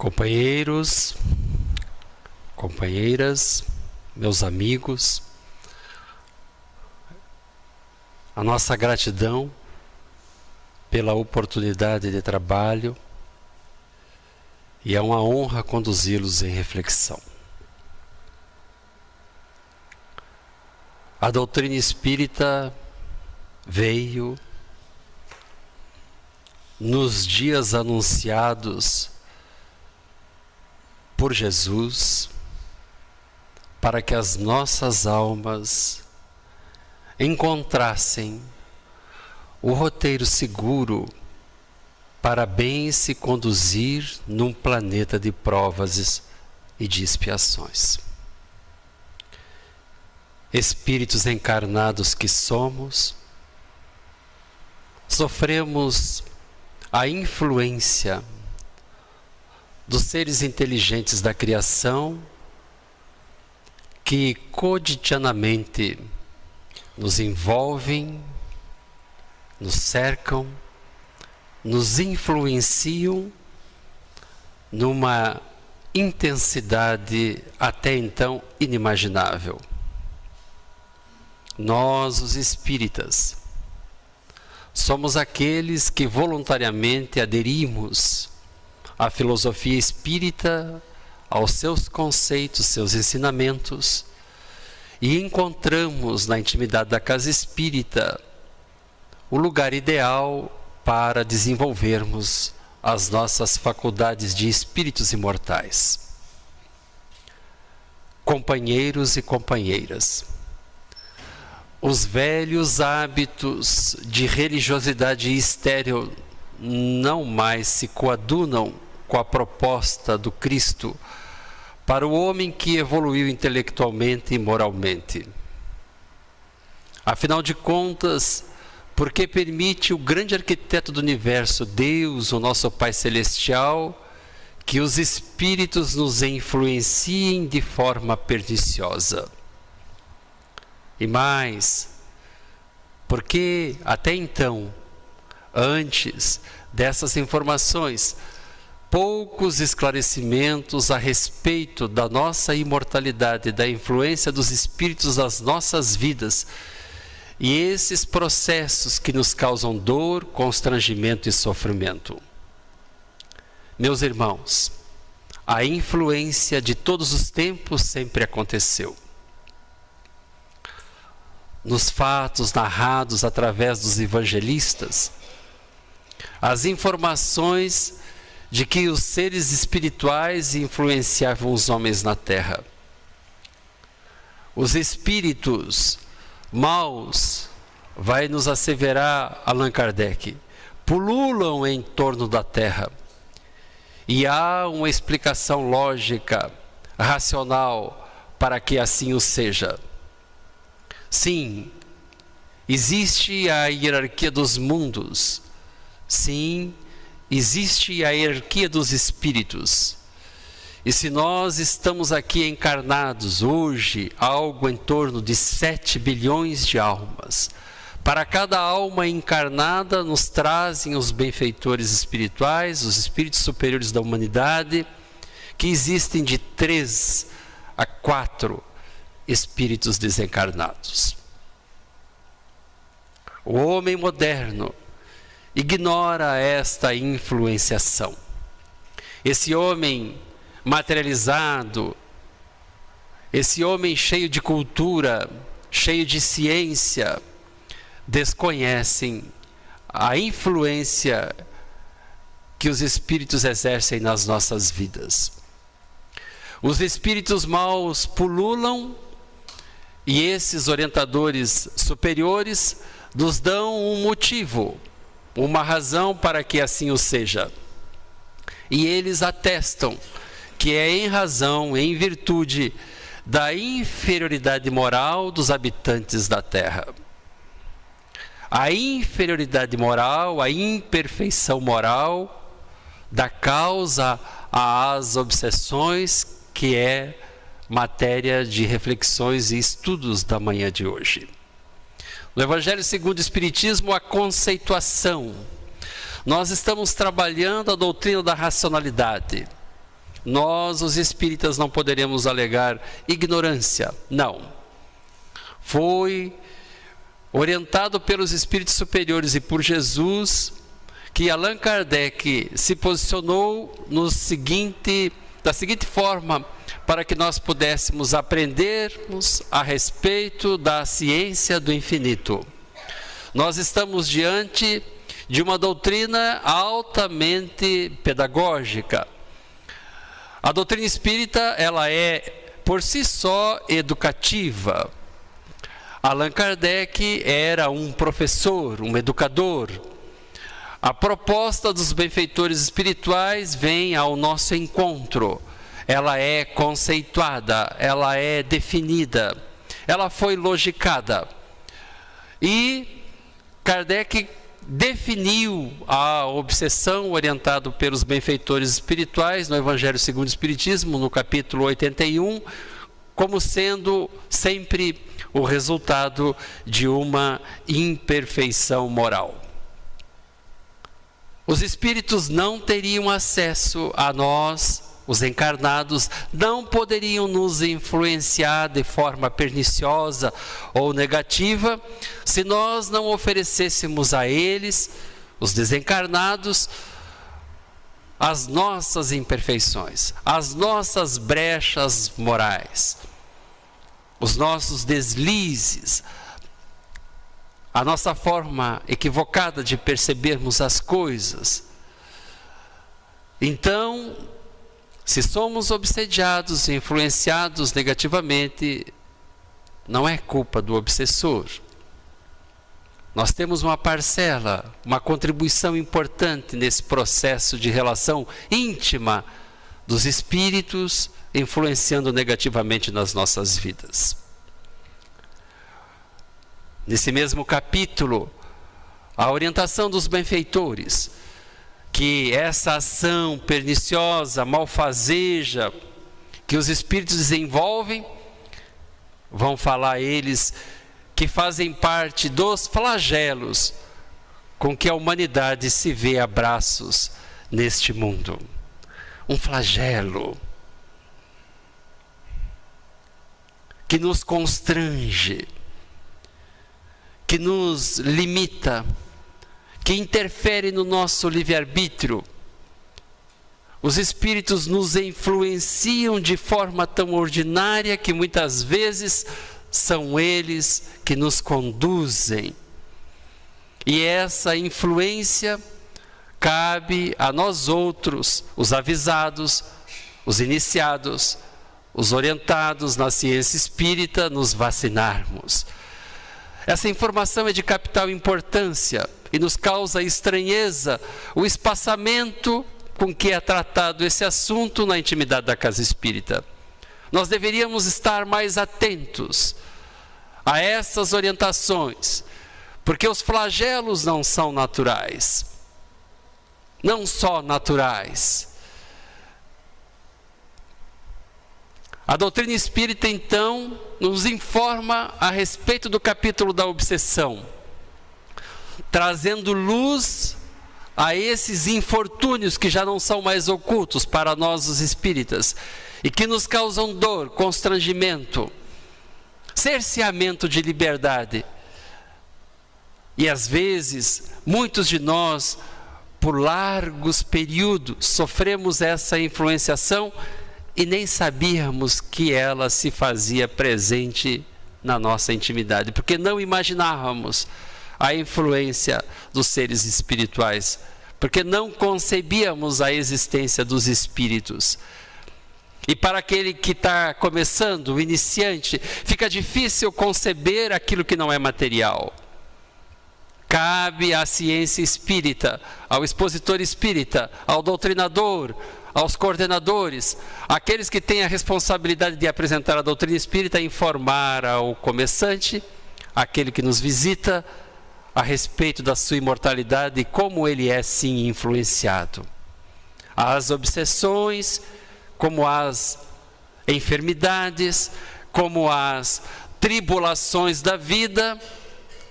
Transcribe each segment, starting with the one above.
Companheiros, companheiras, meus amigos, a nossa gratidão pela oportunidade de trabalho e é uma honra conduzi-los em reflexão. A doutrina espírita veio nos dias anunciados por Jesus para que as nossas almas encontrassem o roteiro seguro para bem se conduzir num planeta de provas e de expiações. Espíritos encarnados que somos, sofremos a influência dos seres inteligentes da criação que cotidianamente nos envolvem, nos cercam, nos influenciam numa intensidade até então inimaginável. Nós, os espíritas, somos aqueles que voluntariamente aderimos à filosofia espírita, aos seus conceitos, seus ensinamentos, e encontramos na intimidade da casa espírita o lugar ideal para desenvolvermos as nossas faculdades de espíritos imortais. Companheiros e companheiras, os velhos hábitos de religiosidade estéril não mais se coadunam com a proposta do Cristo para o homem que evoluiu intelectualmente e moralmente. Afinal de contas, porque permite o grande arquiteto do universo, Deus, o nosso Pai Celestial, que os espíritos nos influenciem de forma perniciosa. E mais, porque até então, antes dessas informações, poucos esclarecimentos a respeito da nossa imortalidade, da influência dos espíritos nas nossas vidas, e esses processos que nos causam dor, constrangimento e sofrimento. Meus irmãos, a influência de todos os tempos sempre aconteceu. Nos fatos narrados através dos evangelistas, as informações de que os seres espirituais influenciavam os homens na terra. Os espíritos maus, vai nos asseverar Allan Kardec, pululam em torno da terra. E há uma explicação lógica, racional, para que assim o seja. Sim, existe a hierarquia dos mundos. Sim, existe a hierarquia dos espíritos. E se nós estamos aqui encarnados hoje, algo em torno de 7 bilhões de almas, para cada alma encarnada nos trazem os benfeitores espirituais, os espíritos superiores da humanidade, que existem de 3 a 4 espíritos desencarnados. O homem moderno ignora esta influenciação. Esse homem materializado, esse homem cheio de cultura, cheio de ciência, desconhecem a influência que os espíritos exercem nas nossas vidas. Os espíritos maus pululam e esses orientadores superiores nos dão um motivo, uma razão para que assim o seja. E eles atestam que é em razão, em virtude da inferioridade moral dos habitantes da Terra. A inferioridade moral, a imperfeição moral dá causa às obsessões, que é matéria de reflexões e estudos da manhã de hoje. No Evangelho segundo o Espiritismo, a conceituação. Nós estamos trabalhando a doutrina da racionalidade. Nós, os espíritas, não poderemos alegar ignorância, não. Foi orientado pelos espíritos superiores e por Jesus que Allan Kardec se posicionou da seguinte forma, para que nós pudéssemos aprendermos a respeito da ciência do infinito. Nós estamos diante de uma doutrina altamente pedagógica. A doutrina espírita, ela é por si só educativa. Allan Kardec era um professor, um educador. A proposta dos benfeitores espirituais vem ao nosso encontro. Ela é conceituada, ela é definida, ela foi logicada. E Kardec definiu a obsessão orientado pelos benfeitores espirituais no Evangelho segundo o Espiritismo, no capítulo 81, como sendo sempre o resultado de uma imperfeição moral. Os espíritos não teriam acesso a nós, os encarnados, não poderiam nos influenciar de forma perniciosa ou negativa, se nós não oferecêssemos a eles, os desencarnados, as nossas imperfeições, as nossas brechas morais, os nossos deslizes, a nossa forma equivocada de percebermos as coisas. Então, se somos obsediados e influenciados negativamente, não é culpa do obsessor. Nós temos uma parcela, uma contribuição importante nesse processo de relação íntima dos espíritos influenciando negativamente nas nossas vidas. Nesse mesmo capítulo, a orientação dos benfeitores, que essa ação perniciosa, malfazeja, que os espíritos desenvolvem, vão falar eles que fazem parte dos flagelos com que a humanidade se vê a braços neste mundo. Um flagelo que nos constrange, que nos limita, que interfere no nosso livre-arbítrio. Os espíritos nos influenciam de forma tão ordinária que muitas vezes são eles que nos conduzem. E essa influência cabe a nós outros, os avisados, os iniciados, os orientados na ciência espírita, nos vacinarmos. Essa informação é de capital importância e nos causa estranheza o espaçamento com que é tratado esse assunto na intimidade da casa espírita. Nós deveríamos estar mais atentos a essas orientações, porque os flagelos não são naturais, não só naturais. A doutrina espírita, então, nos informa a respeito do capítulo da obsessão, trazendo luz a esses infortúnios que já não são mais ocultos para nós os espíritas e que nos causam dor, constrangimento, cerceamento de liberdade. E às vezes, muitos de nós, por largos períodos, sofremos essa influenciação e nem sabíamos que ela se fazia presente na nossa intimidade, porque não imaginávamos a influência dos seres espirituais, porque não concebíamos a existência dos espíritos. E para aquele que está começando, o iniciante, fica difícil conceber aquilo que não é material. Cabe à ciência espírita, ao expositor espírita, ao doutrinador, aos coordenadores, aqueles que têm a responsabilidade de apresentar a doutrina espírita, informar ao começante, aquele que nos visita, a respeito da sua imortalidade e como ele é sim influenciado. As obsessões, como as enfermidades, como as tribulações da vida,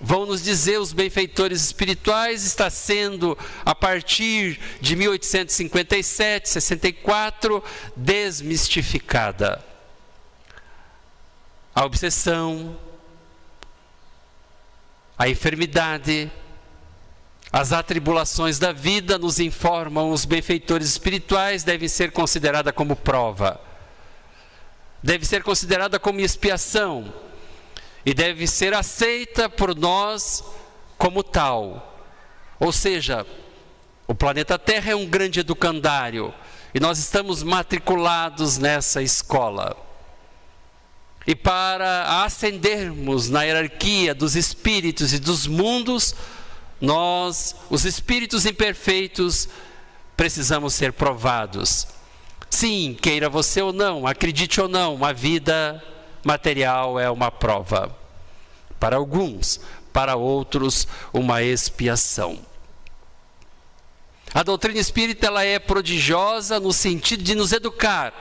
vão nos dizer os benfeitores espirituais, está sendo, a partir de 1857, 64, desmistificada. A obsessão, a enfermidade, as atribulações da vida, nos informam os benfeitores espirituais, devem ser consideradas como prova, deve ser considerada como expiação e deve ser aceita por nós como tal. Ou seja, o planeta Terra é um grande educandário e nós estamos matriculados nessa escola. E para ascendermos na hierarquia dos espíritos e dos mundos, nós, os espíritos imperfeitos, precisamos ser provados. Sim, queira você ou não, acredite ou não, a vida material é uma prova. Para alguns, para outros, uma expiação. A doutrina espírita, ela é prodigiosa no sentido de nos educar,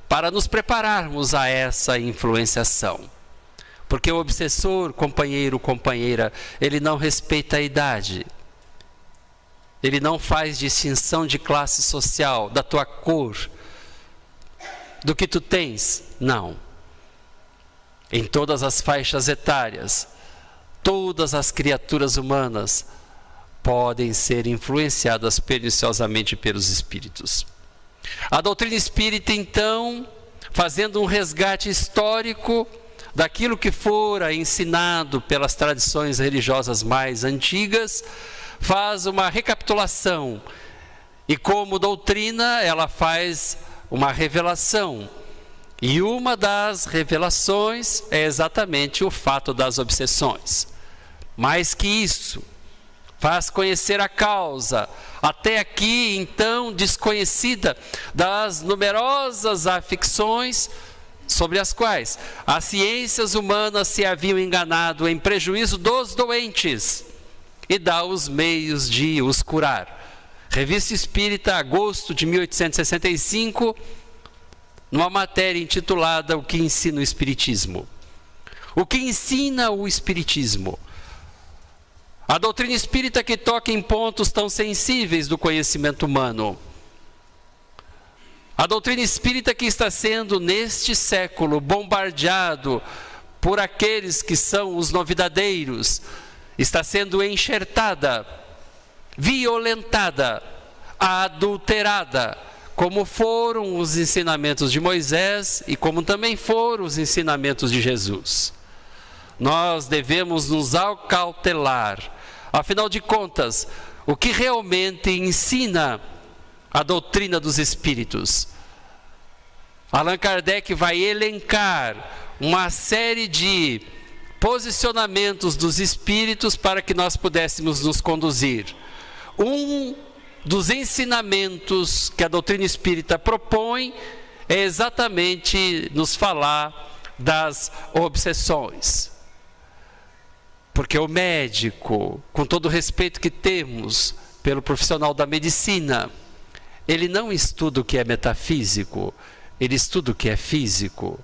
para nos prepararmos a essa influenciação. Porque o obsessor, companheiro, companheira, ele não respeita a idade. Ele não faz distinção de classe social, da tua cor, do que tu tens. Não. Em todas as faixas etárias, todas as criaturas humanas podem ser influenciadas perniciosamente pelos espíritos. A doutrina espírita, então, fazendo um resgate histórico daquilo que fora ensinado pelas tradições religiosas mais antigas, faz uma recapitulação e, como doutrina, ela faz uma revelação. E uma das revelações é exatamente o fato das obsessões. Mais que isso, faz conhecer a causa, até aqui então desconhecida, das numerosas afecções sobre as quais as ciências humanas se haviam enganado em prejuízo dos doentes e dá os meios de os curar. Revista Espírita, agosto de 1865, numa matéria intitulada O que ensina o Espiritismo. O que ensina o Espiritismo? A doutrina espírita que toca em pontos tão sensíveis do conhecimento humano. A doutrina espírita que está sendo, neste século, bombardeado por aqueles que são os novidadeiros, está sendo enxertada, violentada, adulterada, como foram os ensinamentos de Moisés e como também foram os ensinamentos de Jesus. Nós devemos nos acautelar. Afinal de contas, o que realmente ensina a doutrina dos espíritos? Allan Kardec vai elencar uma série de posicionamentos dos espíritos para que nós pudéssemos nos conduzir. Um dos ensinamentos que a doutrina espírita propõe é exatamente nos falar das obsessões. Porque o médico, com todo o respeito que temos pelo profissional da medicina, ele não estuda o que é metafísico, ele estuda o que é físico.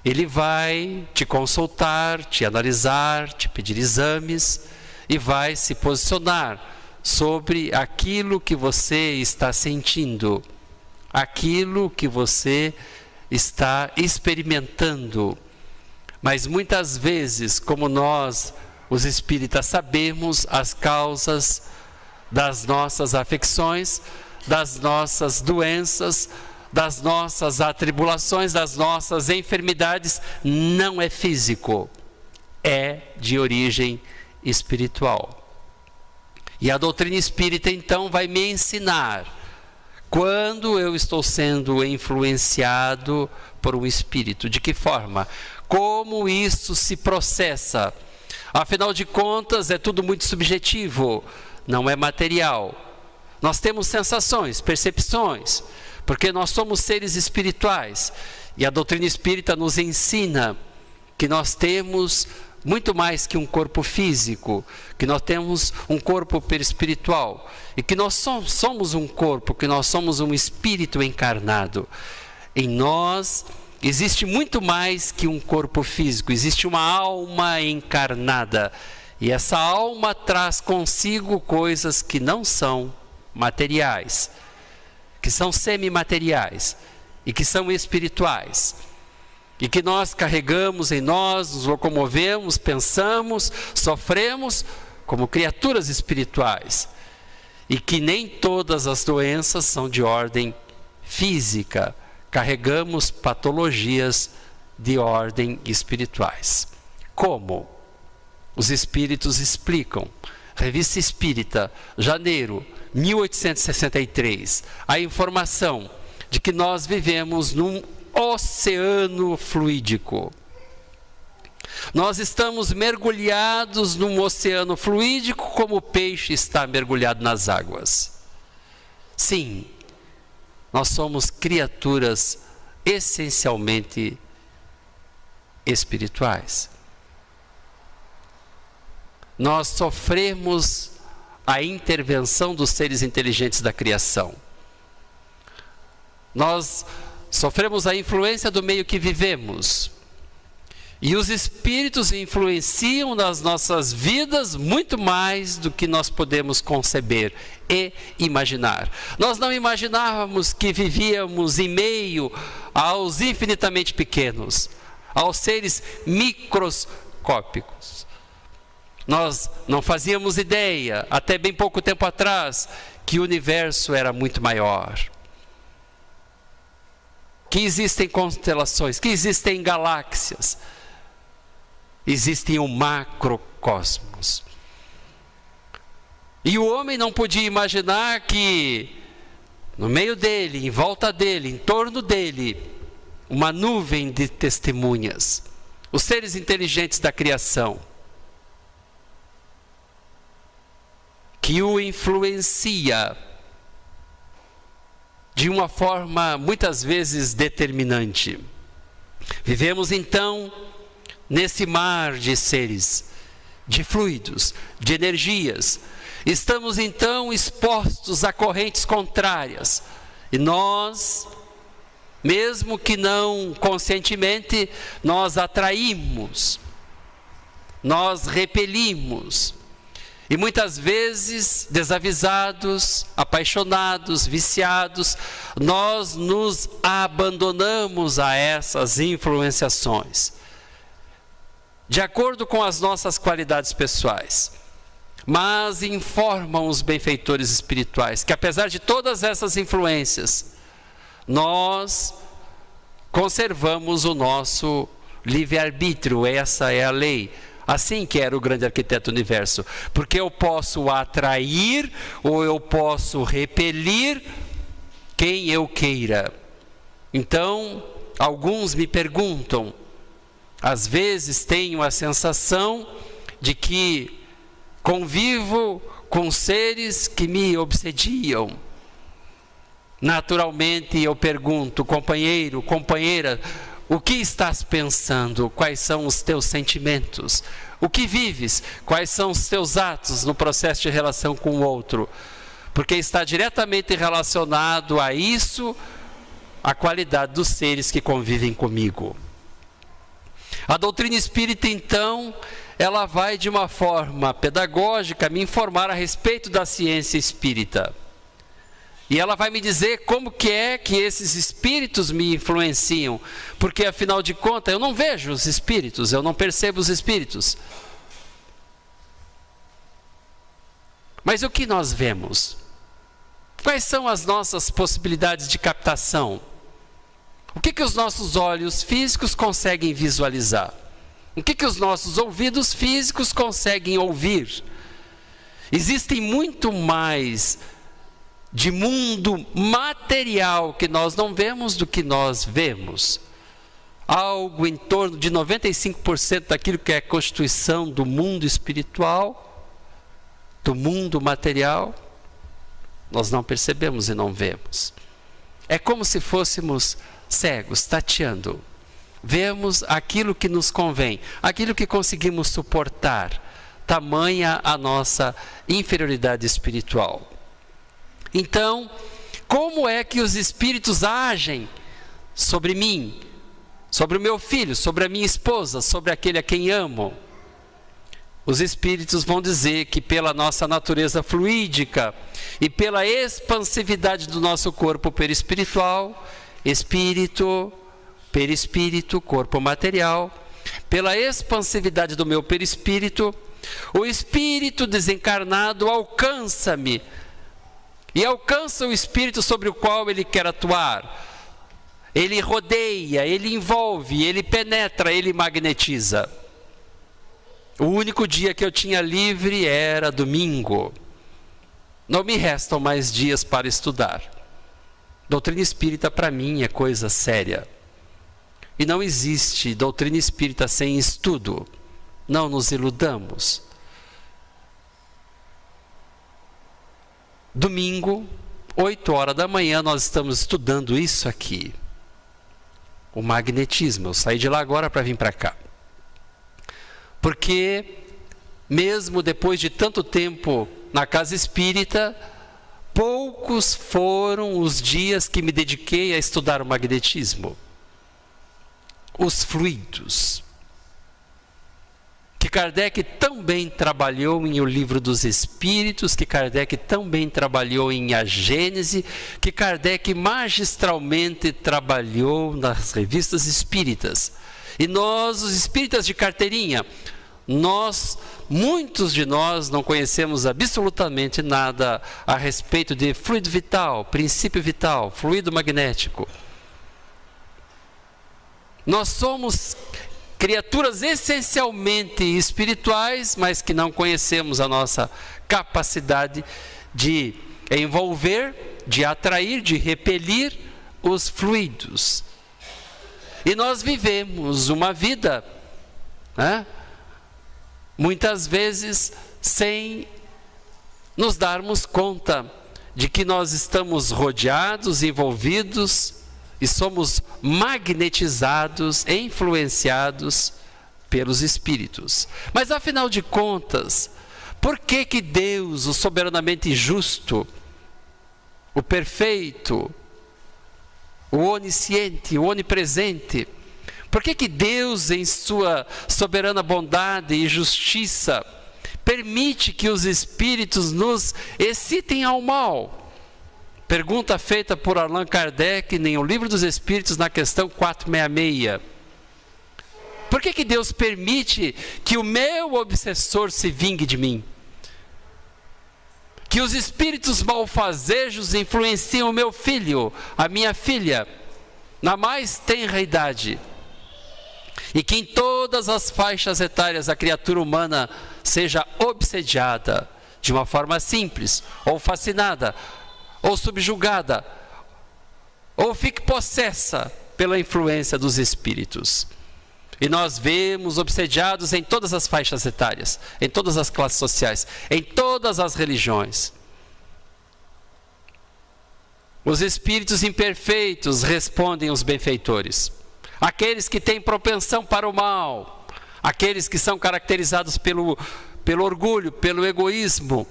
Ele vai te consultar, te analisar, te pedir exames e vai se posicionar sobre aquilo que você está sentindo, aquilo que você está experimentando. Mas muitas vezes, como nós, os espíritas, sabemos as causas das nossas afecções, das nossas doenças, das nossas atribulações, das nossas enfermidades, não é físico, é de origem espiritual. E a doutrina espírita então vai me ensinar quando eu estou sendo influenciado por um espírito, de que forma, como isso se processa. Afinal de contas, é tudo muito subjetivo, não é material. Nós temos sensações, percepções, porque nós somos seres espirituais. E a doutrina espírita nos ensina que nós temos muito mais que um corpo físico, que nós temos um corpo perispiritual, e que nós somos um corpo, que nós somos um espírito encarnado. Em nós existe muito mais que um corpo físico, existe uma alma encarnada. E essa alma traz consigo coisas que não são materiais, que são semimateriais e que são espirituais. E que nós carregamos em nós, nos locomovemos, pensamos, sofremos como criaturas espirituais. E que nem todas as doenças são de ordem física. Carregamos patologias de ordem espirituais. Como? Os espíritos explicam. Revista Espírita, janeiro 1863. A informação de que nós vivemos num oceano fluídico. Nós estamos mergulhados num oceano fluídico como o peixe está mergulhado nas águas. Sim, nós somos criaturas essencialmente espirituais. Nós sofremos a intervenção dos seres inteligentes da criação. Nós sofremos a influência do meio que vivemos. E os espíritos influenciam nas nossas vidas muito mais do que nós podemos conceber e imaginar. Nós não imaginávamos que vivíamos em meio aos infinitamente pequenos, aos seres microscópicos. Nós não fazíamos ideia, até bem pouco tempo atrás, que o universo era muito maior. Que existem constelações, que existem galáxias. Existe um macrocosmos. E o homem não podia imaginar que no meio dele, em volta dele, em torno dele, uma nuvem de testemunhas, os seres inteligentes da criação, que o influencia de uma forma muitas vezes determinante. Vivemos então nesse mar de seres, de fluidos, de energias. Estamos então expostos a correntes contrárias. E nós, mesmo que não conscientemente, nós atraímos, nós repelimos. E muitas vezes, desavisados, apaixonados, viciados, nós nos abandonamos a essas influenciações, de acordo com as nossas qualidades pessoais. Mas informam os benfeitores espirituais que, apesar de todas essas influências, nós conservamos o nosso livre-arbítrio. Essa é a lei. Assim que era o grande arquiteto do universo. Porque eu posso atrair ou eu posso repelir quem eu queira. Então, alguns me perguntam, às vezes tenho a sensação de que convivo com seres que me obsediam. Naturalmente eu pergunto, companheiro, companheira, o que estás pensando? Quais são os teus sentimentos? O que vives? Quais são os teus atos no processo de relação com o outro? Porque está diretamente relacionado a isso, a qualidade dos seres que convivem comigo. A doutrina espírita, então, ela vai de uma forma pedagógica me informar a respeito da ciência espírita. E ela vai me dizer como que é que esses espíritos me influenciam. Porque, afinal de contas, eu não vejo os espíritos, eu não percebo os espíritos. Mas o que nós vemos? Quais são as nossas possibilidades de captação? O que os nossos olhos físicos conseguem visualizar? O que os nossos ouvidos físicos conseguem ouvir? Existem muito mais de mundo material que nós não vemos do que nós vemos. Algo em torno de 95% daquilo que é a constituição do mundo espiritual, do mundo material, nós não percebemos e não vemos. É como se fôssemos cegos, tateando. Vemos aquilo que nos convém, aquilo que conseguimos suportar, tamanha a nossa inferioridade espiritual. Então, como é que os espíritos agem sobre mim, sobre o meu filho, sobre a minha esposa, sobre aquele a quem amo? os espíritos vão dizer que pela nossa natureza fluídica e pela expansividade do nosso corpo perispiritual, espírito, perispírito, corpo material, pela expansividade do meu perispírito, o espírito desencarnado alcança-me e alcança o espírito sobre o qual ele quer atuar. Ele rodeia, ele envolve, ele penetra, ele magnetiza. O único dia que eu tinha livre era domingo. Não me restam mais dias para estudar. Doutrina espírita para mim é coisa séria. E não existe doutrina espírita sem estudo. Não nos iludamos. Domingo, 8 horas da manhã, nós estamos estudando isso aqui. O magnetismo. Eu saí de lá agora para vir para cá. Porque, mesmo depois de tanto tempo na casa espírita, poucos foram os dias que me dediquei a estudar o magnetismo. Os fluidos. Que Kardec tão bem trabalhou em O Livro dos Espíritos, que Kardec tão bem trabalhou em A Gênese, que Kardec magistralmente trabalhou nas revistas espíritas. E nós, os espíritas de carteirinha, muitos de nós não conhecemos absolutamente nada a respeito de fluido vital, princípio vital, fluido magnético. Nós somos criaturas essencialmente espirituais, mas que não conhecemos a nossa capacidade de envolver, de atrair, de repelir os fluidos. E nós vivemos uma vida, muitas vezes sem nos darmos conta de que nós estamos rodeados, envolvidos, e somos magnetizados, influenciados pelos espíritos. Mas afinal de contas, por que que Deus, o soberanamente justo, o perfeito, o onisciente, o onipresente, por que que Deus, em sua soberana bondade e justiça, permite que os espíritos nos excitem ao mal? Pergunta feita por Allan Kardec em O Livro dos Espíritos, na questão 466. Por que que Deus permite que o meu obsessor se vingue de mim? Que os espíritos malfazejos influenciam o meu filho, a minha filha, na mais tenra idade. E que em todas as faixas etárias a criatura humana seja obsediada, de uma forma simples, ou fascinada, ou subjugada, ou fique possessa pela influência dos espíritos. E nós vemos obsediados em todas as faixas etárias, em todas as classes sociais, em todas as religiões. Os espíritos imperfeitos respondem aos benfeitores. Aqueles que têm propensão para o mal, aqueles que são caracterizados pelo orgulho, pelo egoísmo,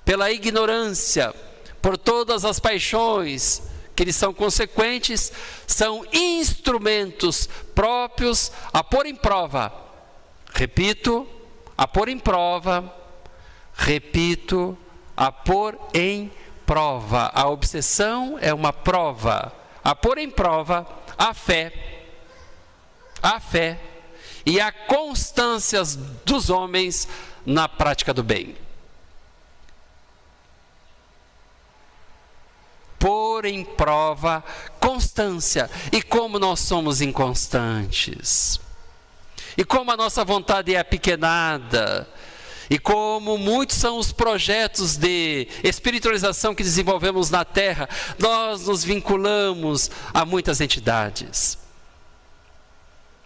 pela ignorância, por todas as paixões que lhes são consequentes, são instrumentos próprios a pôr em prova. Repito, a pôr em prova. Repito, a pôr em prova. A obsessão é uma prova. A pôr em prova a fé e a constância dos homens na prática do bem. Pôr em prova constância. E como nós somos inconstantes, e como a nossa vontade é apequenada, e como muitos são os projetos de espiritualização que desenvolvemos na Terra, nós nos vinculamos a muitas entidades,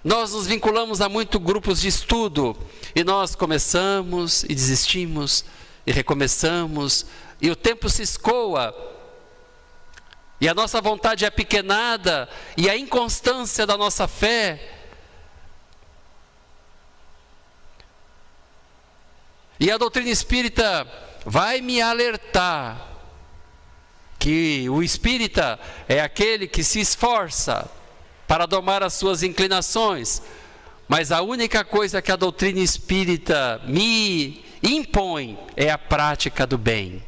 nós nos vinculamos a muitos grupos de estudo, e nós começamos e desistimos, e recomeçamos, e o tempo se escoa, e a nossa vontade é apequenada, e a inconstância da nossa fé. E a doutrina espírita vai me alertar que o espírita é aquele que se esforça para domar as suas inclinações, Mas a única coisa que a doutrina espírita me impõe é a prática do bem.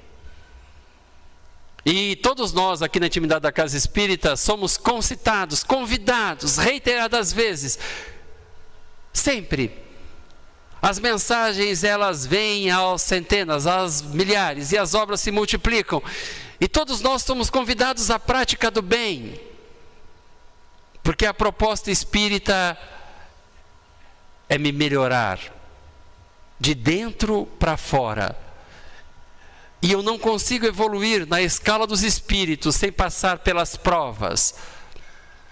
E todos nós aqui na intimidade da Casa Espírita somos concitados, convidados, reiteradas vezes, sempre. As mensagens, elas vêm aos centenas, às milhares, e as obras se multiplicam. E todos nós somos convidados à prática do bem. Porque a proposta espírita é me melhorar, de dentro para fora. E eu não consigo evoluir na escala dos espíritos sem passar pelas provas.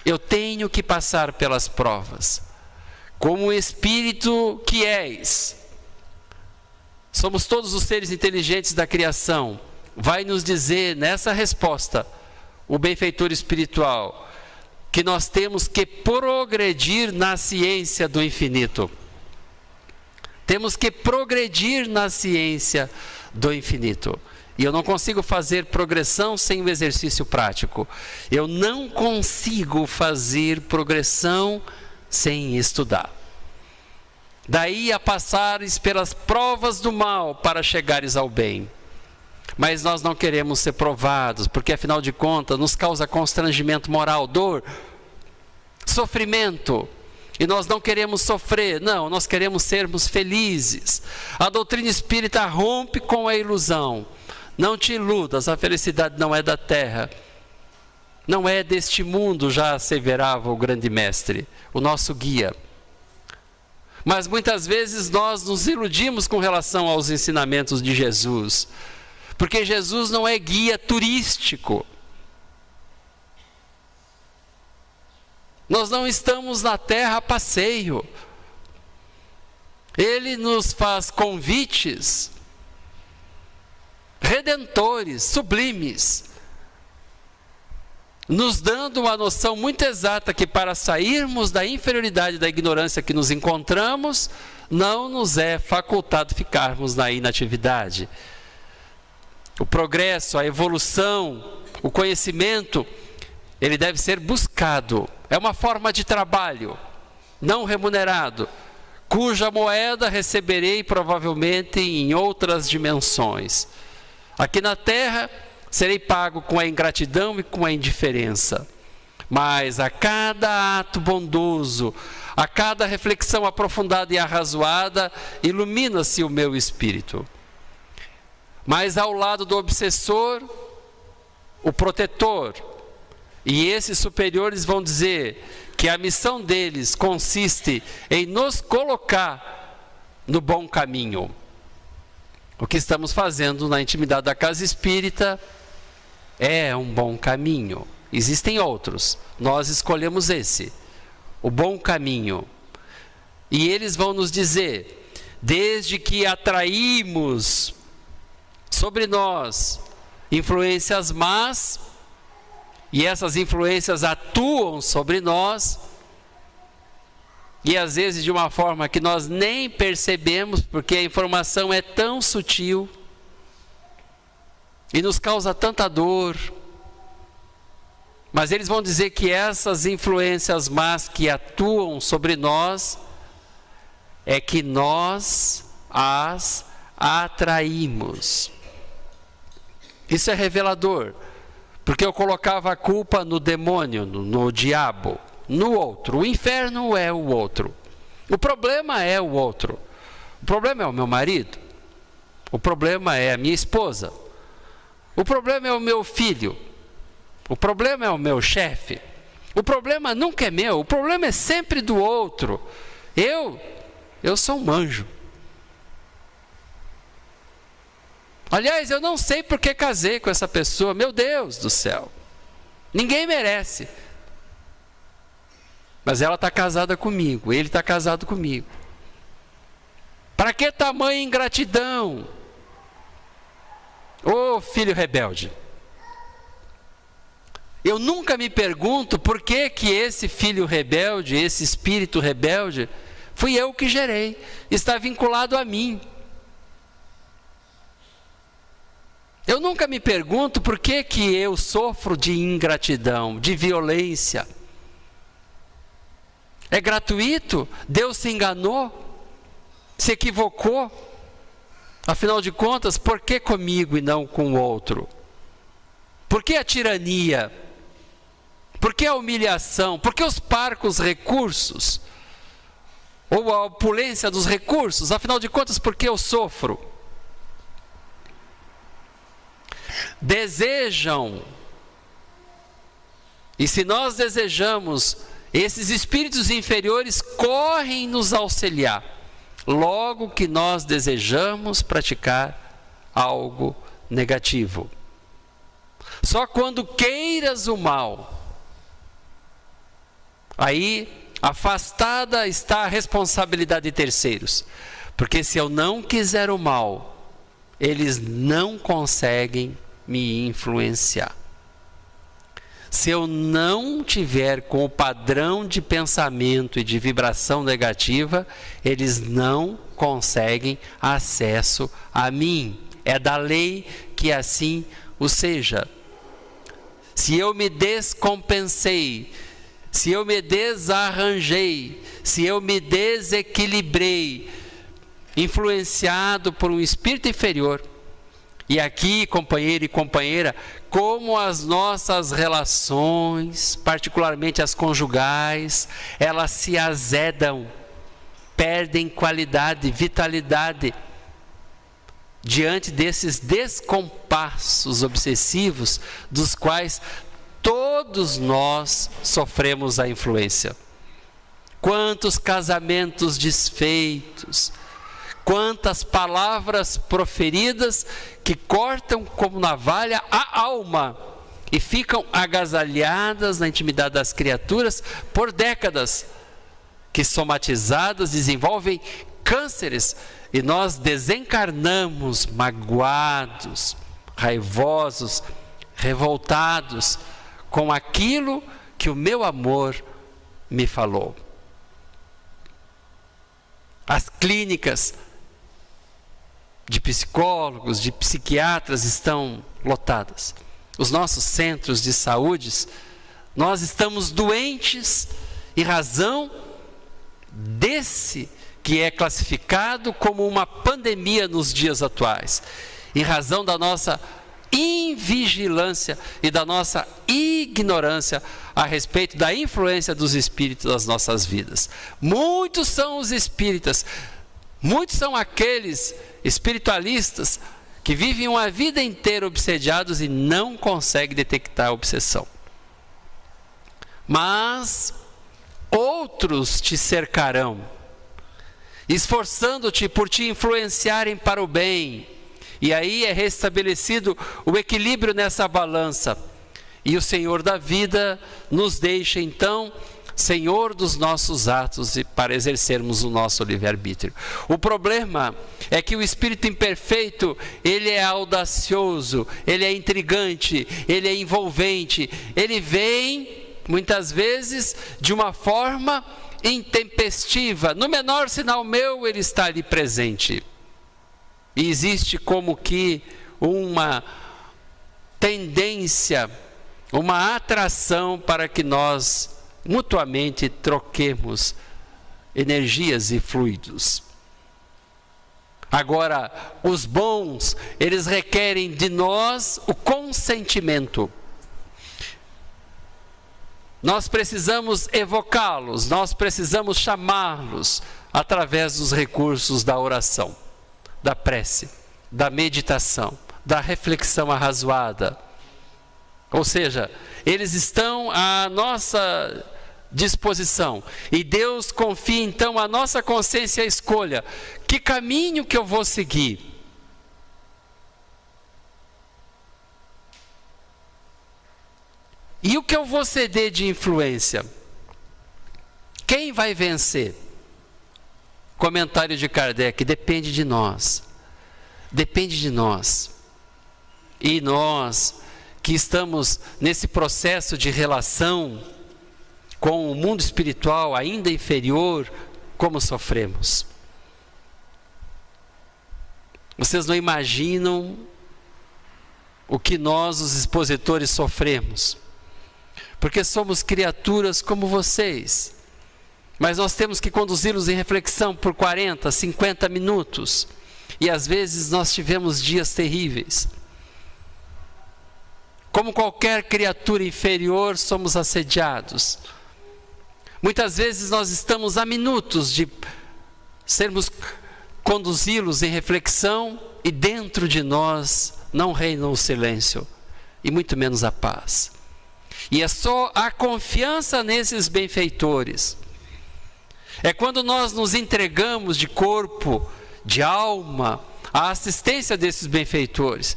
Eu tenho que passar pelas provas. Como o espírito que és, somos todos os seres inteligentes da criação. Vai nos dizer nessa resposta, o benfeitor espiritual, que nós temos que progredir na ciência do infinito. Temos que progredir na ciência do infinito. E eu não consigo fazer progressão sem o exercício prático. Eu não consigo fazer progressão sem estudar. Daí a passares pelas provas do mal para chegares ao bem. Mas nós não queremos ser provados, porque afinal de contas nos causa constrangimento moral, dor, sofrimento. E nós não queremos sofrer, não, nós queremos sermos felizes. A doutrina espírita rompe com a ilusão. Não te iludas, a felicidade não é da terra. Não é deste mundo, já asseverava o grande mestre, o nosso guia. Mas muitas vezes nós nos iludimos com relação aos ensinamentos de Jesus. Porque Jesus não é guia turístico. Nós não estamos na terra a passeio. Ele nos faz convites redentores, sublimes, nos dando uma noção muito exata que para sairmos da inferioridade, da ignorância que nos encontramos, não nos é facultado ficarmos na inatividade. O progresso, a evolução, o conhecimento, ele deve ser buscado. É uma forma de trabalho, não remunerado, cuja moeda receberei provavelmente em outras dimensões. Aqui na terra, serei pago com a ingratidão e com a indiferença. Mas a cada ato bondoso, a cada reflexão aprofundada e arrazoada, ilumina-se o meu espírito. Mas ao lado do obsessor, o protetor. E esses superiores vão dizer que a missão deles consiste em nos colocar no bom caminho. O que estamos fazendo na intimidade da Casa Espírita é um bom caminho. Existem outros, nós escolhemos esse, o bom caminho. E eles vão nos dizer, desde que atraímos sobre nós influências más, e essas influências atuam sobre nós, e às vezes de uma forma que nós nem percebemos, porque a informação é tão sutil, e nos causa tanta dor. Mas eles vão dizer que essas influências más que atuam sobre nós, é que nós as atraímos. Isso é revelador, porque eu colocava a culpa no demônio, no diabo, no outro. O inferno é o outro. O problema é o outro. O problema é o meu marido. O problema é a minha esposa. O problema é o meu filho. O problema é o meu chefe. O problema nunca é meu. O problema é sempre do outro. Eu sou um anjo. Aliás, eu não sei porque casei com essa pessoa. Meu Deus do céu. Ninguém merece. Mas ela está casada comigo. Ele está casado comigo. Para que tamanha ingratidão? Ô filho rebelde. Eu nunca me pergunto por que esse filho rebelde, esse espírito rebelde, fui eu que gerei. Está vinculado a mim. Eu nunca me pergunto por que eu sofro de ingratidão, de violência. É gratuito? Deus se enganou? Se equivocou? Afinal de contas, por que comigo e não com o outro? Por que a tirania? Por que a humilhação? Por que os parcos recursos? Ou a opulência dos recursos? Afinal de contas, por que eu sofro? Desejam. E se nós desejamos, esses espíritos inferiores correm nos auxiliar. Logo que nós desejamos praticar algo negativo. Só quando queiras o mal, aí afastada está a responsabilidade de terceiros. Porque se eu não quiser o mal, eles não conseguem me influenciar. Se eu não tiver com o padrão de pensamento e de vibração negativa, eles não conseguem acesso a mim. É da lei que assim o seja. Se eu me descompensei, se eu me desarranjei, se eu me desequilibrei, influenciado por um espírito inferior, e aqui, companheiro e companheira, como as nossas relações, particularmente as conjugais, elas se azedam, perdem qualidade, vitalidade, diante desses descompassos obsessivos, dos quais todos nós sofremos a influência. Quantos casamentos desfeitos, quantas palavras proferidas que cortam como navalha a alma e ficam agasalhadas na intimidade das criaturas por décadas, que somatizadas desenvolvem cânceres e nós desencarnamos magoados, raivosos, revoltados com aquilo que o meu amor me falou. As clínicas de psicólogos, de psiquiatras estão lotadas. Os nossos centros de saúde, nós estamos doentes em razão desse que é classificado como uma pandemia nos dias atuais, em razão da nossa invigilância e da nossa ignorância a respeito da influência dos espíritos nas nossas vidas. Muitos são os espíritas, muitos são aqueles espiritualistas que vivem uma vida inteira obsediados e não conseguem detectar a obsessão. Mas outros te cercarão, esforçando-te por te influenciarem para o bem, e aí é restabelecido o equilíbrio nessa balança, e o Senhor da vida nos deixa então Senhor dos nossos atos e para exercermos o nosso livre-arbítrio. O problema é que o espírito imperfeito, ele é audacioso, ele é intrigante, ele é envolvente, ele vem muitas vezes de uma forma intempestiva. No menor sinal meu, ele está ali presente. E existe como que uma tendência, uma atração para que nós mutuamente troquemos energias e fluidos. Agora, os bons, eles requerem de nós o consentimento. Nós precisamos evocá-los, nós precisamos chamá-los através dos recursos da oração, da prece, da meditação, da reflexão arrazoada. Ou seja, eles estão à nossa disposição. E Deus confia então à nossa consciência a escolha. Que caminho que eu vou seguir? E o que eu vou ceder de influência? Quem vai vencer? Comentário de Kardec: depende de nós. Depende de nós. E nós que estamos nesse processo de relação com o mundo espiritual ainda inferior, como sofremos. Vocês não imaginam o que nós, os expositores, sofremos. Porque somos criaturas como vocês. mas nós temos que conduzi-los em reflexão por 40, 50 minutos. E às vezes nós tivemos dias terríveis. Como qualquer criatura inferior, somos assediados. Muitas vezes nós estamos a minutos de sermos conduzi-los em reflexão e dentro de nós não reina o silêncio e muito menos a paz. E é só a confiança nesses benfeitores. É quando nós nos entregamos de corpo, de alma, à assistência desses benfeitores.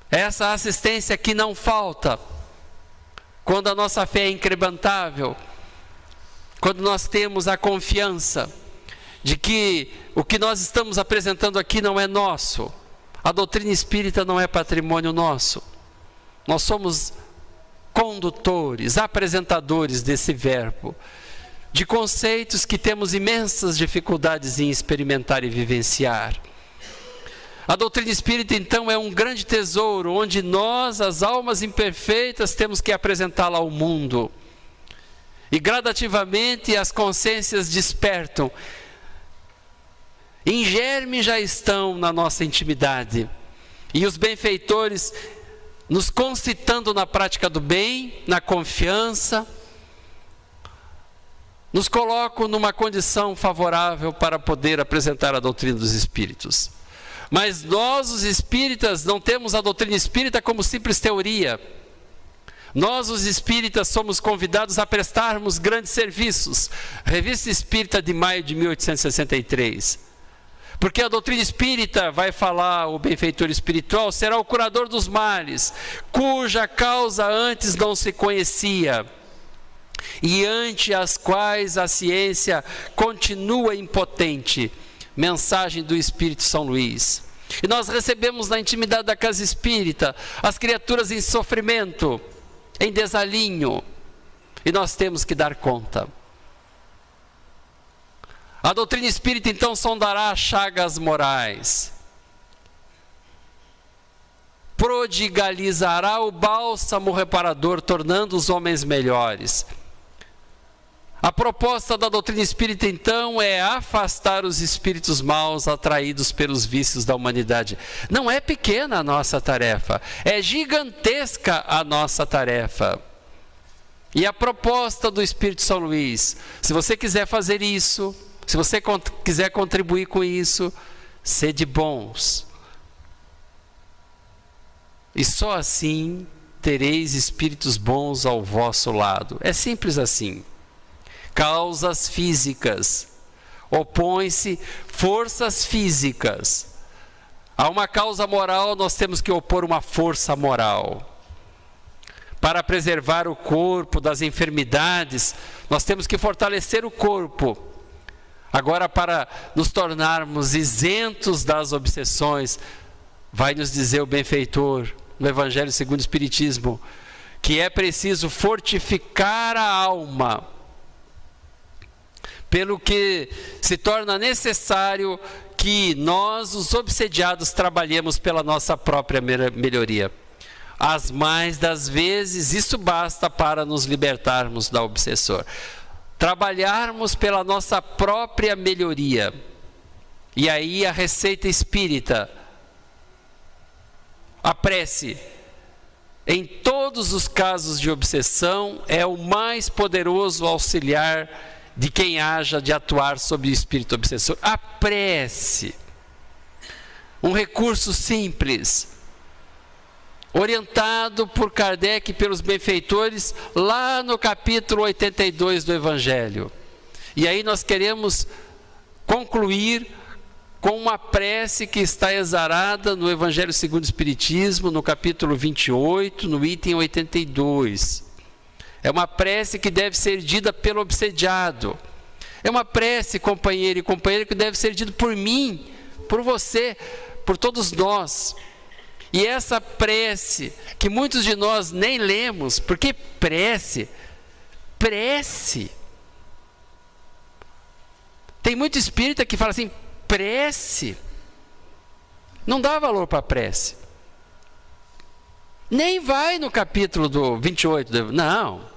Essa assistência que não falta quando a nossa fé é incrementável, quando nós temos a confiança de que o que nós estamos apresentando aqui não é nosso. A doutrina espírita não é patrimônio nosso. Nós somos condutores, apresentadores desse verbo, de conceitos que temos imensas dificuldades em experimentar e vivenciar. A doutrina espírita, então, é um grande tesouro, onde nós, as almas imperfeitas, temos que apresentá-la ao mundo. E gradativamente as consciências despertam. Em germe já estão na nossa intimidade. E os benfeitores nos concitando na prática do bem, na confiança, nos colocam numa condição favorável para poder apresentar a doutrina dos espíritos. Mas nós, os espíritas, não temos a doutrina espírita como simples teoria. Nós, os espíritas, somos convidados a prestarmos grandes serviços. Revista Espírita de maio de 1863. Porque a doutrina espírita vai falar, o benfeitor espiritual será o curador dos males, cuja causa antes não se conhecia, e ante as quais a ciência continua impotente. Mensagem do Espírito São Luís. E nós recebemos na intimidade da casa espírita as criaturas em sofrimento, em desalinho, e nós temos que dar conta. A doutrina espírita então sondará chagas morais, prodigalizará o bálsamo reparador, tornando os homens melhores. A proposta da doutrina espírita, então, é afastar os espíritos maus atraídos pelos vícios da humanidade. Não é pequena a nossa tarefa, é gigantesca a nossa tarefa. E a proposta do Espírito São Luís, se você quiser fazer isso, se você quiser contribuir com isso, sede bons. E só assim tereis espíritos bons ao vosso lado. É simples assim. Causas físicas, opõem-se forças físicas. A uma causa moral nós temos que opor uma força moral. Para preservar o corpo das enfermidades, nós temos que fortalecer o corpo. Agora, para nos tornarmos isentos das obsessões, vai nos dizer o benfeitor no Evangelho segundo o Espiritismo, que é preciso fortificar a alma, pelo que se torna necessário que nós, os obsediados, trabalhemos pela nossa própria melhoria. As mais das vezes, isso basta para nos libertarmos da obsessor. Trabalharmos pela nossa própria melhoria. E aí a receita espírita, a prece, em todos os casos de obsessão, é o mais poderoso auxiliar de quem haja de atuar sobre o espírito obsessor. A prece, um recurso simples, orientado por Kardec e pelos benfeitores lá no capítulo 82 do Evangelho. E aí nós queremos concluir com uma prece que está exarada no Evangelho segundo o Espiritismo, no capítulo 28, no item 82. É uma prece que deve ser dita pelo obsediado. É uma prece, companheiro e companheira, que deve ser dita por mim, por você, por todos nós. E essa prece, que muitos de nós nem lemos, porque prece. Tem muito espírita que fala assim, prece. Não dá valor para a prece. Nem vai no capítulo do 28, não.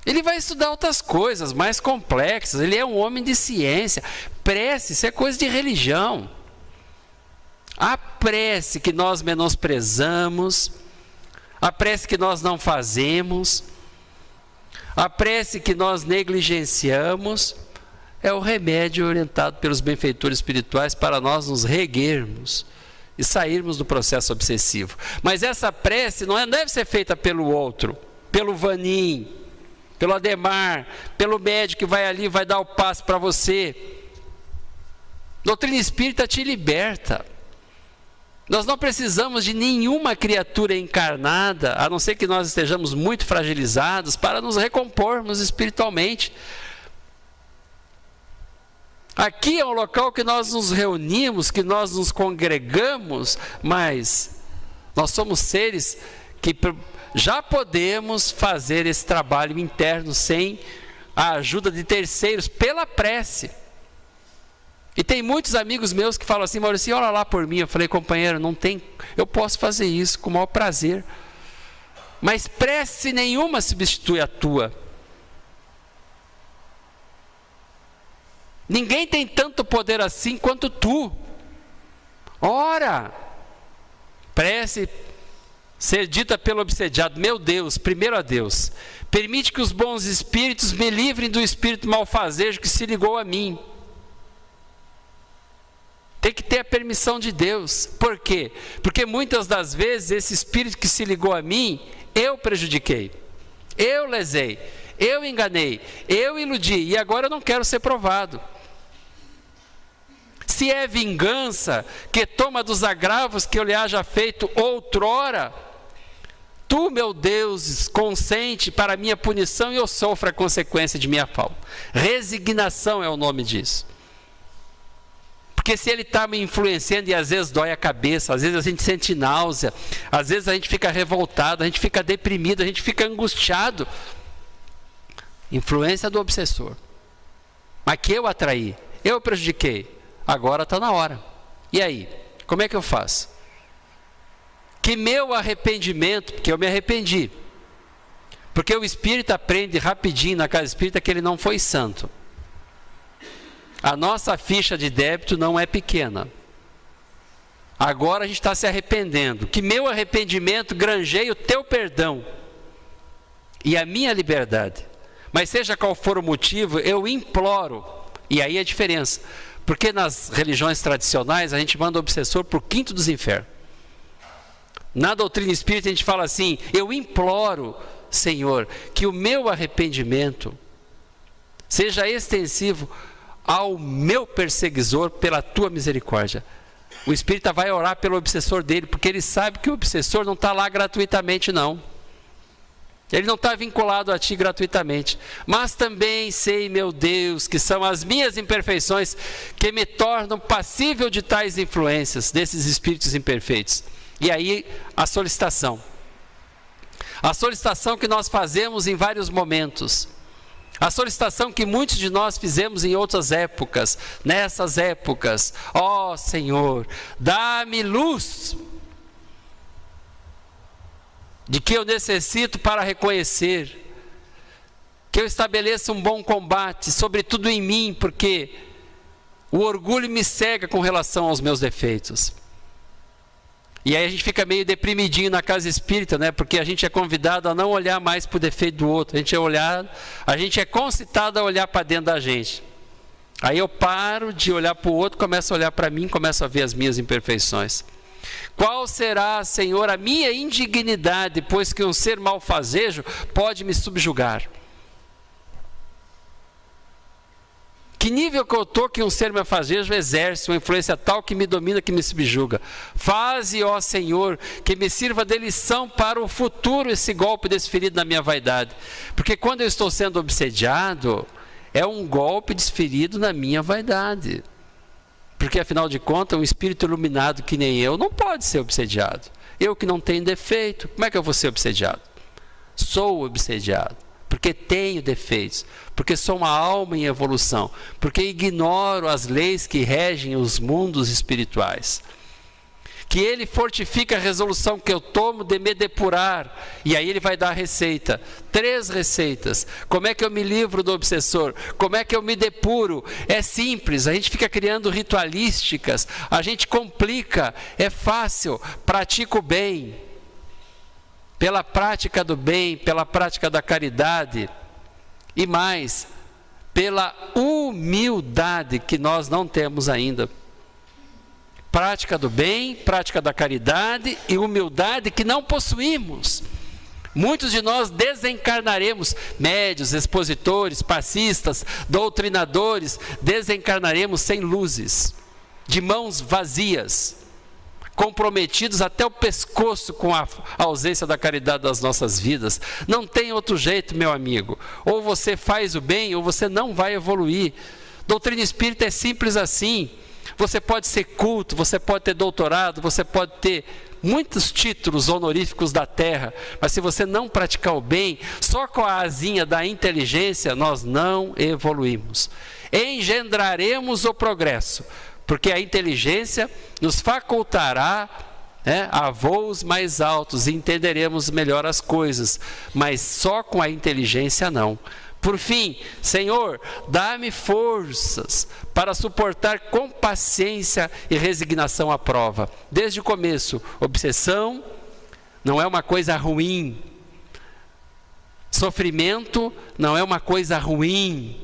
Ele vai estudar outras coisas mais complexas. Ele é um homem de ciência. Prece, isso é coisa de religião. A prece que nós menosprezamos, a prece que nós não fazemos, a prece que nós negligenciamos, é o remédio orientado pelos benfeitores espirituais para nós nos reerguermos e sairmos do processo obsessivo. Mas essa prece não deve ser feita pelo outro, pelo Vanim, pelo Ademar, pelo médico que vai ali e vai dar o passe para você. Doutrina espírita te liberta. Nós não precisamos de nenhuma criatura encarnada, a não ser que nós estejamos muito fragilizados, para nos recompormos espiritualmente. Aqui é um local que nós nos reunimos, que nós nos congregamos, mas nós somos seres que já podemos fazer esse trabalho interno sem a ajuda de terceiros, pela prece. E tem muitos amigos meus que falam assim: Maurício, olha lá por mim. Eu falei: companheiro, não tem, eu posso fazer isso com o maior prazer, mas prece nenhuma substitui a tua. Ninguém tem tanto poder assim quanto tu. Ora, prece ser dita pelo obsediado: meu Deus, primeiro a Deus, permite que os bons espíritos me livrem do espírito malfazejo que se ligou a mim. Tem que ter a permissão de Deus. Por quê? Porque muitas das vezes esse espírito que se ligou a mim, eu prejudiquei, eu lesei, eu enganei, eu iludi, e agora eu não quero ser provado. Se é vingança que toma dos agravos que eu lhe haja feito outrora, tu, meu Deus, consente para a minha punição e eu sofro a consequência de minha falta. Resignação é o nome disso. Porque se ele está me influenciando, e às vezes dói a cabeça, às vezes a gente sente náusea, às vezes a gente fica revoltado, a gente fica deprimido, a gente fica angustiado. Influência do obsessor. Mas que eu atraí, eu prejudiquei. Agora está na hora. E aí? Como é que eu faço? Que meu arrependimento, porque eu me arrependi. Porque o espírito aprende rapidinho na casa espírita que ele não foi santo. A nossa ficha de débito não é pequena. Agora a gente está se arrependendo. Que meu arrependimento granjeie o teu perdão e a minha liberdade. Mas seja qual for o motivo, eu imploro. E aí a diferença. Porque nas religiões tradicionais a gente manda o obsessor para o quinto dos infernos. Na doutrina espírita a gente fala assim: eu imploro, Senhor, que o meu arrependimento seja extensivo ao meu perseguidor pela tua misericórdia. O espírita vai orar pelo obsessor dele, porque ele sabe que o obsessor não está lá gratuitamente, não. Ele não está vinculado a ti gratuitamente. Mas também sei, meu Deus, que são as minhas imperfeições que me tornam passível de tais influências desses espíritos imperfeitos. E aí a solicitação. A solicitação que nós fazemos em vários momentos. A solicitação que muitos de nós fizemos em outras épocas. Nessas épocas, ó Senhor, dá-me luz de que eu necessito para reconhecer, que eu estabeleça um bom combate, sobretudo em mim, porque o orgulho me cega com relação aos meus defeitos. E aí a gente fica meio deprimidinho na casa espírita, né? Porque a gente é convidado a não olhar mais para o defeito do outro, a gente é concitado a olhar para dentro da gente. Aí eu paro de olhar para o outro, começo a olhar para mim, começo a ver as minhas imperfeições. Qual será, Senhor, a minha indignidade, pois que um ser malfazejo pode me subjugar? Que nível que eu estou que um ser malfazejo exerce uma influência tal que me domina, que me subjuga? Faze, ó Senhor, que me sirva de lição para o futuro esse golpe desferido na minha vaidade. Porque quando eu estou sendo obsediado, é um golpe desferido na minha vaidade. Porque afinal de contas, um espírito iluminado que nem eu não pode ser obsediado. Eu que não tenho defeito, como é que eu vou ser obsediado? Sou obsediado, porque tenho defeitos, porque sou uma alma em evolução, porque ignoro as leis que regem os mundos espirituais. que Ele fortifica a resolução que eu tomo de me depurar. E aí Ele vai dar a receita, 3 receitas. Como é que eu me livro do obsessor? Como é que eu me depuro? É simples, a gente fica criando ritualísticas, a gente complica, é fácil, pratica o bem. Pela prática do bem, pela prática da caridade e mais, pela humildade que nós não temos ainda. Prática do bem, prática da caridade e humildade que não possuímos. Muitos de nós desencarnaremos, médios, expositores, passistas, doutrinadores, desencarnaremos sem luzes, de mãos vazias, comprometidos até o pescoço com a ausência da caridade das nossas vidas. Não tem outro jeito, meu amigo. Ou você faz o bem, ou você não vai evoluir. Doutrina espírita é simples assim. Você pode ser culto, você pode ter doutorado, você pode ter muitos títulos honoríficos da terra, mas se você não praticar o bem, só com a asinha da inteligência, nós não evoluímos. Engendraremos o progresso, porque a inteligência nos facultará a voos mais altos e entenderemos melhor as coisas, mas só com a inteligência não. Por fim, Senhor, dá-me forças para suportar com paciência e resignação a prova. Desde o começo, obsessão não é uma coisa ruim, sofrimento não é uma coisa ruim,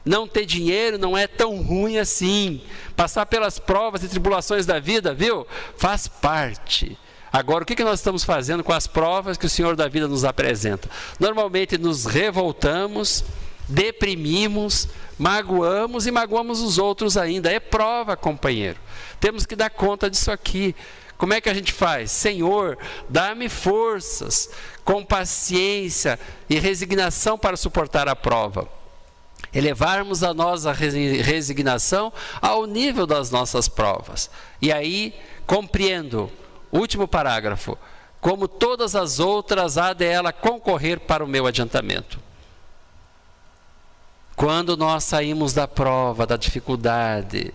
não ter dinheiro não é tão ruim assim, passar pelas provas e tribulações da vida, viu? Faz parte. Agora, o que nós estamos fazendo com as provas que o Senhor da vida nos apresenta? Normalmente nos revoltamos, deprimimos, magoamos e magoamos os outros ainda. É prova, companheiro. Temos que dar conta disso aqui. Como é que a gente faz? Senhor, dá-me forças, com paciência e resignação para suportar a prova. Elevarmos a nossa resignação ao nível das nossas provas. E aí, compreendo. Último parágrafo. Como todas as outras, há dela concorrer para o meu adiantamento. Quando nós saímos da prova, da dificuldade,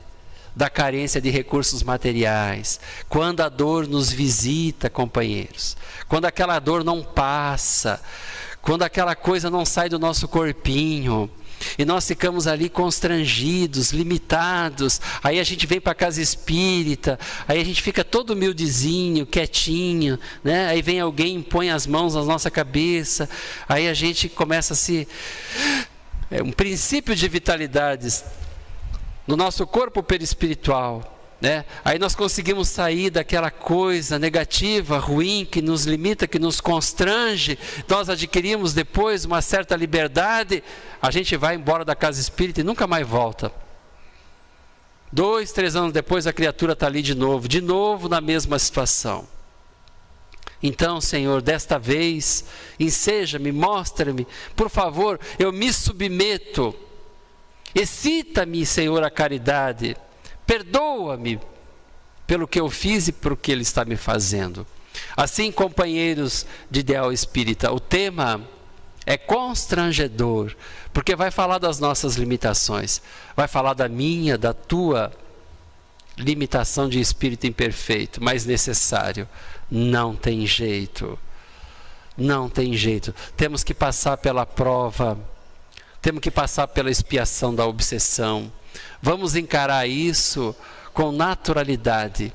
da carência de recursos materiais, quando a dor nos visita, companheiros, quando aquela dor não passa, quando aquela coisa não sai do nosso corpinho, e nós ficamos ali constrangidos, limitados, aí a gente vem para a casa espírita, aí a gente fica todo humildezinho, quietinho, né? Aí vem alguém, impõe as mãos na nossa cabeça, aí a gente começa a se... um princípio de vitalidade no nosso corpo perispiritual, né? Aí nós conseguimos sair daquela coisa negativa, ruim, que nos limita, que nos constrange, nós adquirimos depois uma certa liberdade, a gente vai embora da casa espírita e nunca mais volta. 2, 3 anos depois a criatura está ali de novo na mesma situação. Então, Senhor, desta vez, enseja-me, mostra-me, por favor, eu me submeto, excita-me, Senhor, a caridade, perdoa-me pelo que eu fiz e pelo que Ele está me fazendo. Assim, companheiros de ideal espírita, o tema é constrangedor, porque vai falar das nossas limitações, vai falar da minha, da tua limitação de espírito imperfeito, mas necessário. Não tem jeito, não tem jeito. Temos que passar pela prova, temos que passar pela expiação da obsessão. Vamos encarar isso com naturalidade.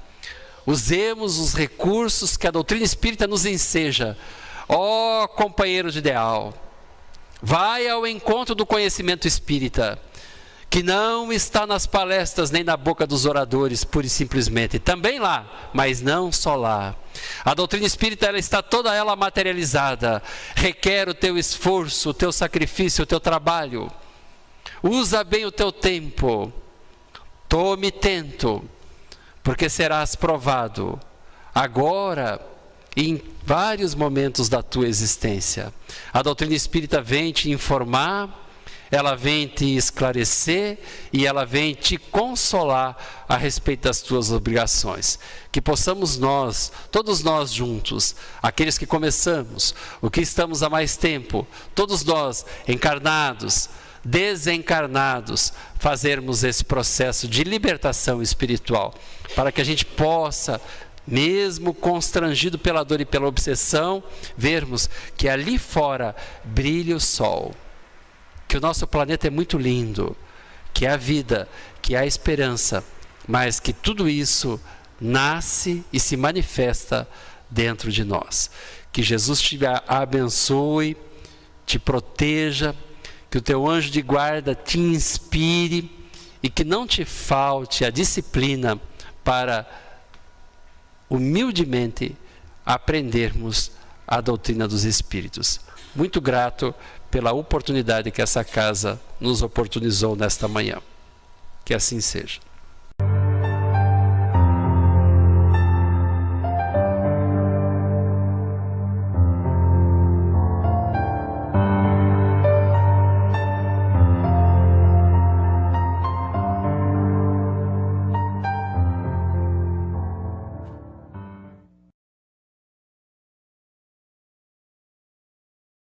Usemos os recursos que a doutrina espírita nos enseja. Ó companheiro de ideal, vai ao encontro do conhecimento espírita, que não está nas palestras nem na boca dos oradores, pura e simplesmente. Também lá, mas não só lá. A doutrina espírita, ela está toda ela materializada. Requer o teu esforço, o teu sacrifício, o teu trabalho. Usa bem o teu tempo. Tome tento, porque serás provado agora e em vários momentos da tua existência. A doutrina espírita vem te informar, ela vem te esclarecer e ela vem te consolar a respeito das tuas obrigações. Que possamos nós, todos nós juntos, aqueles que começamos, o que estamos há mais tempo, todos nós encarnados, desencarnados, fazermos esse processo de libertação espiritual, para que a gente possa mesmo constrangido pela dor e pela obsessão, vermos que ali fora brilha o sol, que o nosso planeta é muito lindo, que há vida, que há esperança, mas que tudo isso nasce e se manifesta dentro de nós. Que Jesus te abençoe, te proteja, que o teu anjo de guarda te inspire e que não te falte a disciplina para humildemente aprendermos a doutrina dos Espíritos. Muito grato pela oportunidade que essa casa nos oportunizou nesta manhã. Que assim seja.